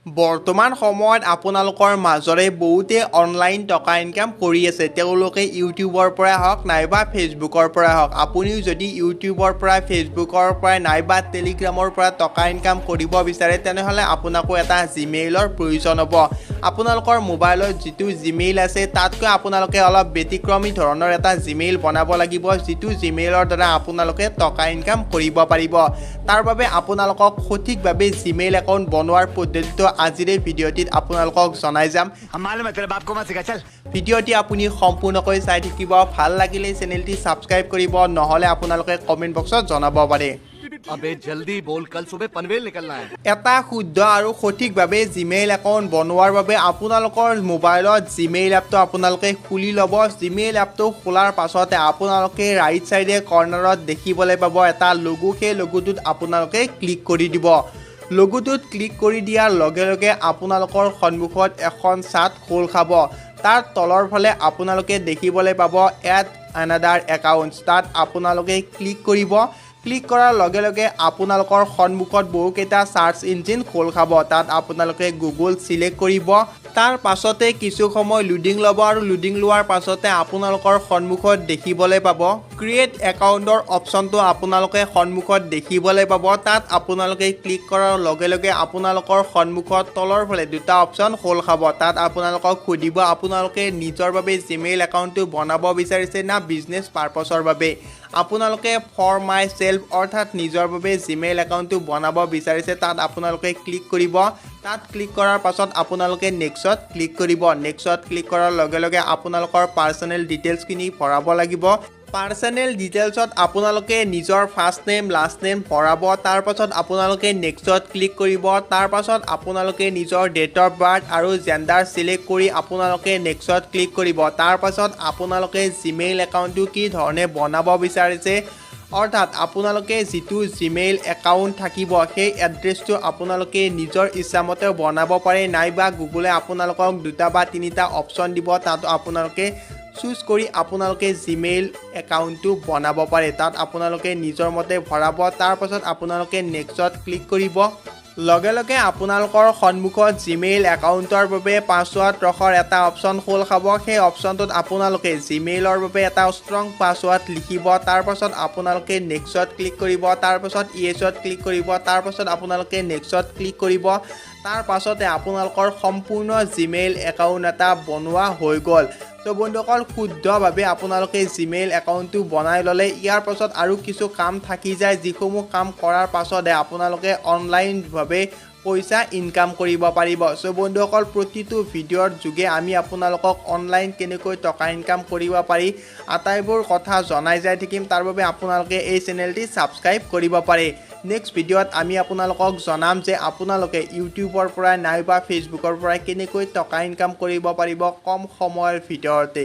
বৰ্তমান সময়ত আপোনালোকৰ মাজৰে বহুতে অনলাইন টকা ইনকাম কৰি আছে তেওঁলোকে ইউটিউবৰ পৰা হওক নাইবা ফেচবুকৰ পৰা হওক আপুনিও যদি ইউটিউবৰ পৰা ফেচবুকৰ পৰা নাইবা টেলিগ্ৰামৰ পৰা টকা ইনকাম কৰিব বিচাৰে তেনেহ'লে আপোনাকো এটা জিমেইলৰ প্ৰয়োজন হ'ব আপোনালোকৰ মোবাইলত যিটো জিমেইল আছে তাতকৈ আপোনালোকে অলপ ব্যতিক্ৰমী ধৰণৰ এটা জিমেইল বনাব লাগিব যিটো জিমেইলৰ দ্বাৰা আপোনালোকে টকা ইনকাম কৰিব পাৰিব তাৰ বাবে আপোনালোকক সঠিকভাৱে জিমেইল একাউণ্ট বনোৱাৰ পদ্ধতিটো আজিৰ এই ভিডিঅ'টিত আপোনালোকক জনাই যাম ভিডিঅ'টি আপুনি সম্পূৰ্ণকৈ চাই থাকিব ভাল লাগিলে চেনেলটি সাবস্ক্ৰাইব কৰিব নহলে আপোনালোকে কমেন্ট বক্সত জনাব পাৰে अबे जल्दी बोल कल सुबह पनवेल निकलना है এটা শুদ্ধ আৰু সঠিকভাৱে জিমেইল একাউণ্ট বনোৱাৰ বাবে আপোনালোকৰ মোবাইলত জিমেইল এপটো আপোনালোকে খুলি ল'ব জিমেইল এপটো খোলাৰ পাছতে আপোনালোকে ৰাইট সাইডে কৰ্নাৰত দেখিবলৈ পাব এটা লোগো সেই লোগোটোত আপোনালোকে ক্লিক কৰি দিব লোগোটোত ক্লিক কৰি দিয়াৰ লগে লগে আপোনালোকৰ সন্মুখত এখন চাট খোল খাব তাৰ তলৰ ফালে আপোনালোকে দেখিবলৈ পাব এড আনাদাৰ একাউণ্ট তাত আপোনালোকে ক্লিক কৰিব ক্লিক কৰাৰ লগে লগে আপোনালোকৰ সন্মুখত বহুকেইটা সাৰ্চ ইঞ্জিন খোল খাব তাত আপোনালোকে গুগল সিলেক্ট কৰিব তাৰ পাছতে কিছু সময় লোডিং ল'ব আৰু লোডিং লোৱাৰ পাছতে আপোনালোকৰ সন্মুখত দেখিবলৈ পাব ক্ৰিয়েট একাউণ্টৰ অপচনটো আপোনালোকে সন্মুখত দেখিবলৈ পাব তাত আপোনালোকে ক্লিক কৰাৰ লগে লগে আপোনালোকৰ সন্মুখত তলৰ ফালে দুটা অপচন খোল খাব তাত আপোনালোকক সুধিব আপোনালোকে নিজৰ বাবে জিমেইল একাউণ্টটো বনাব বিচাৰিছে না বিজনেছ পাৰপাছৰ বাবে আপোনালোকে ফৰ মাই সেল্ফ অৰ্থাৎ নিজৰ বাবে জিমেইল একাউণ্টটো বনাব বিচাৰিছে তাত আপোনালোকে ক্লিক কৰিব তাত ক্লিক কৰাৰ পাছত আপোনালোকে নেক্সট ক্লিক কৰিব নেক্সট ক্লিক কৰাৰ লগে লগে আপোনালোকৰ পাৰ্সোনেল ডিটেইলছখিনি ভৰাব লাগিব পাৰ্সোনেল ডিটেইলছত আপোনালোকে নিজৰ ফাৰ্ষ্ট নেম লাষ্ট নেম ভৰাব তাৰ পাছত আপোনালোকে নেক্সট ক্লিক কৰিব তাৰ পাছত আপোনালোকে নিজৰ ডেট অফ বাৰ্থ আৰু জেন্ডাৰ সিলেক্ট কৰি আপোনালোকে নেক্সট ক্লিক কৰিব তাৰ পাছত আপোনালোকে জিমেইল একাউণ্টটো কি ধৰণে বনাব বিচাৰিছে অৰ্থাৎ আপোনালোকে যিটো জিমেইল একাউণ্ট থাকিব সেই এড্ৰেছটো আপোনালোকে নিজৰ ইচ্ছামতে বনাব পাৰে নাইবা গুগলে আপোনালোকক দুটা বা তিনিটা অপচন দিব তাত আপোনালোকে চুজ কৰি আপোনালোকে জিমেইল একাউণ্টটো বনাব পাৰে তাত আপোনালোকে নিজৰ মতে ভৰাব তাৰ পাছত আপোনালোকে নেক্সট ক্লিক কৰিব লগে লগে আপোনালোকৰ সন্মুখত জিমেইল একাউণ্টৰ বাবে পাছৱৰ্ড ৰখাৰ এটা অপচন খোল খাব সেই অপচনটোত আপোনালোকে জিমেইলৰ বাবে এটা ষ্ট্ৰং পাছৱৰ্ড লিখিব তাৰ পাছত আপোনালোকে নেক্সট ক্লিক কৰিব তাৰ পাছত ইয়েছত ক্লিক কৰিব তাৰ পাছত আপোনালোকে নেক্সট ক্লিক কৰিব তাৰ পাছতে আপোনালোকৰ সম্পূৰ্ণ জিমেইল একাউণ্ট এটা বনোৱা হৈ গ'ল তো বন্ধুসকল শুদ্ধভাৱে আপোনালোকে জিমেইল একাউণ্টটো বনাই ল'লে ইয়াৰ পাছত আৰু কিছু কাম থাকি যায় যিসমূহ কাম কৰাৰ পাছতে আপোনালোকে অনলাইনভাৱে পইচা ইনকাম কৰিব পাৰিব সো বন্ধুসকল প্ৰতিটো ভিডিঅ'ৰ যোগে আমি আপোনালোকক অনলাইন কেনেকৈ টকা ইনকাম কৰিব পাৰি আটাইবোৰ কথা জনাই যাই থাকিম তাৰ বাবে আপোনালোকে এই চেনেলটি সাবস্ক্ৰাইব কৰিব পাৰে নেক্সট ভিডিঅ'ত আমি আপোনালোকক জনাম যে আপোনালোকে ইউটিউবৰ পৰা নাইবা ফেচবুকৰ পৰা কেনেকৈ টকা ইনকাম কৰিব পাৰিব কম সময়ৰ ভিতৰতে